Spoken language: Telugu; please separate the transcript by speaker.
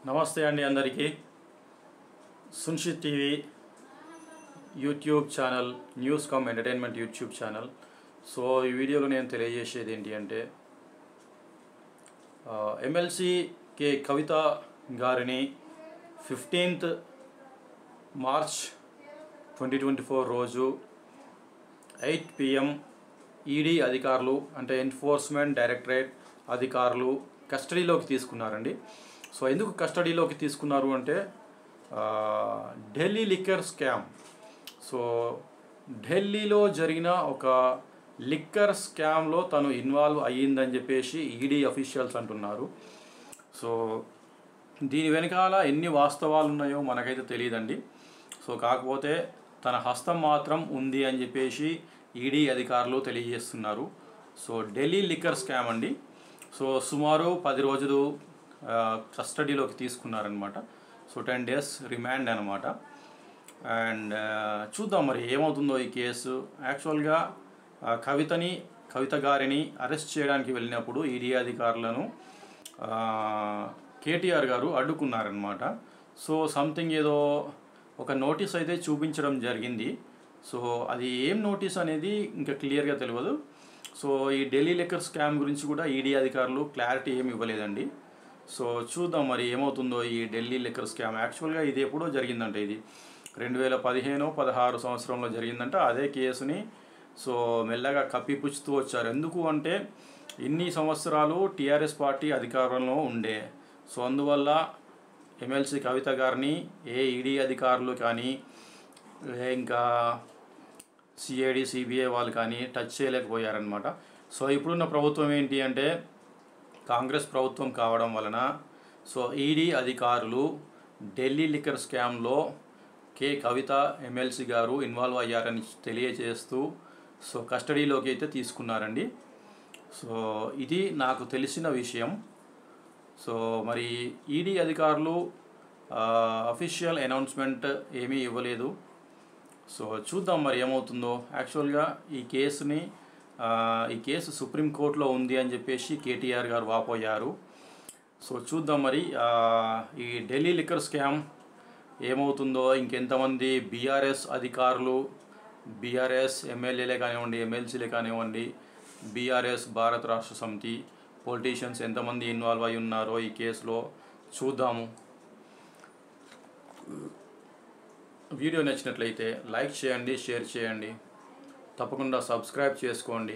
Speaker 1: నమస్తే అండి అందరికీ. Sunshith TV YouTube channel, news cum entertainment YouTube channel. So ఈ వీడియోలో నేను తెలియజేసేది ఏంటి అంటే ఎమ్మెల్సీ కే కవిత గారిని 15th మార్చ్ 2024 రోజు 8 PM ఈడీ అధికారులు అంటే ఎన్ఫోర్స్మెంట్ డైరెక్టరేట్ అధికారులు కస్టడీలోకి తీసుకున్నారండి. సో ఎందుకు కస్టడీలోకి తీసుకున్నారు అంటే ఢిల్లీ లిక్కర్ స్కామ్. సో ఢిల్లీలో జరిగిన ఒక లిక్కర్ స్కామ్లో తను ఇన్వాల్వ్ అయ్యిందని చెప్పేసి ఈడీ అఫీషియల్స్ అంటున్నారు. సో దీని వెనకాల ఎన్ని వాస్తవాలు ఉన్నాయో మనకైతే తెలియదండి. సో కాకపోతే తన హస్తం మాత్రం ఉంది అని చెప్పేసి ఈడీ అధికారులు తెలియజేస్తున్నారు. సో ఢిల్లీ లిక్కర్ స్కామ్ అండి. సో సుమారు 10 రోజులు కస్టడీలోకి తీసుకున్నారనమాట. సో 10 days రిమాండ్ అనమాట. అండ్ చూద్దాం మరి ఏమవుతుందో ఈ కేసు. యాక్చువల్గా కవిత గారిని అరెస్ట్ చేయడానికి వెళ్ళినప్పుడు ఈడీ అధికారులను కేటీఆర్ గారు అడ్డుకున్నారనమాట. సో సంథింగ్ ఏదో ఒక నోటీస్ అయితే చూపించడం జరిగింది. సో అది ఏం నోటీస్ అనేది ఇంకా క్లియర్గా తెలియదు. సో ఈ ఢిల్లీ లిక్కర్ స్కామ్ గురించి కూడా ఈడీ అధికారులు క్లారిటీ ఏమి ఇవ్వలేదండి. సో చూద్దాం మరి ఏమవుతుందో ఈ ఢిల్లీ లిక్కర్ స్కామ్. యాక్చువల్గా ఇది ఎప్పుడో జరిగిందంట. ఇది 2015-16 సంవత్సరంలో జరిగిందంట. అదే కేసుని సో మెల్లగా కప్పిపుచ్చుతూ వచ్చారు. ఎందుకు అంటే ఇన్ని సంవత్సరాలు టీఆర్ఎస్ పార్టీ అధికారంలో ఉండే. సో అందువల్ల ఎమ్మెల్సీ కవిత గారిని ఏ ఈడీ అధికారులు కానీ ఇంకా సిఐడి సిబిఐ వాళ్ళు కానీ టచ్ చేయలేకపోయారనమాట. సో ఇప్పుడున్న ప్రభుత్వం ఏంటి అంటే కాంగ్రెస్ ప్రభుత్వం కావడం వలన సో ఈడీ అధికారులు ఢిల్లీ లిక్కర్ స్కామ్లో కవిత ఎమ్మెల్సీ గారు ఇన్వాల్వ్ అయ్యారని తెలియజేస్తూ సో కస్టడీలోకి అయితే తీసుకున్నారండి. సో ఇది నాకు తెలిసిన విషయం. సో మరి ఈడీ అధికారులు అఫీషియల్ అనౌన్స్మెంట్ ఏమీ ఇవ్వలేదు. సో చూద్దాం మరి ఏమవుతుందో. యాక్చువల్గా ఈ కేసు సుప్రీంకోర్టులో ఉంది అని చెప్పేసి కేటీఆర్ గారు వాపోయారు. సో చూద్దాం మరి ఈ ఢిల్లీ లిక్కర్ స్కామ్ ఏమవుతుందో. ఇంకెంతమంది బీఆర్ఎస్ అధికారులు, బీఆర్ఎస్ ఎమ్మెల్యేలే కానివ్వండి, ఎమ్మెల్సీలే కానివ్వండి, బీఆర్ఎస్ భారత రాష్ట్ర సమితి పొలిటీషియన్స్ ఎంతమంది ఇన్వాల్వ్ అయి ఉన్నారో ఈ కేసులో చూద్దాము. వీడియో నచ్చినట్లయితే లైక్ చేయండి, షేర్ చేయండి, తప్పకుండా సబ్స్క్రైబ్ చేసుకోండి.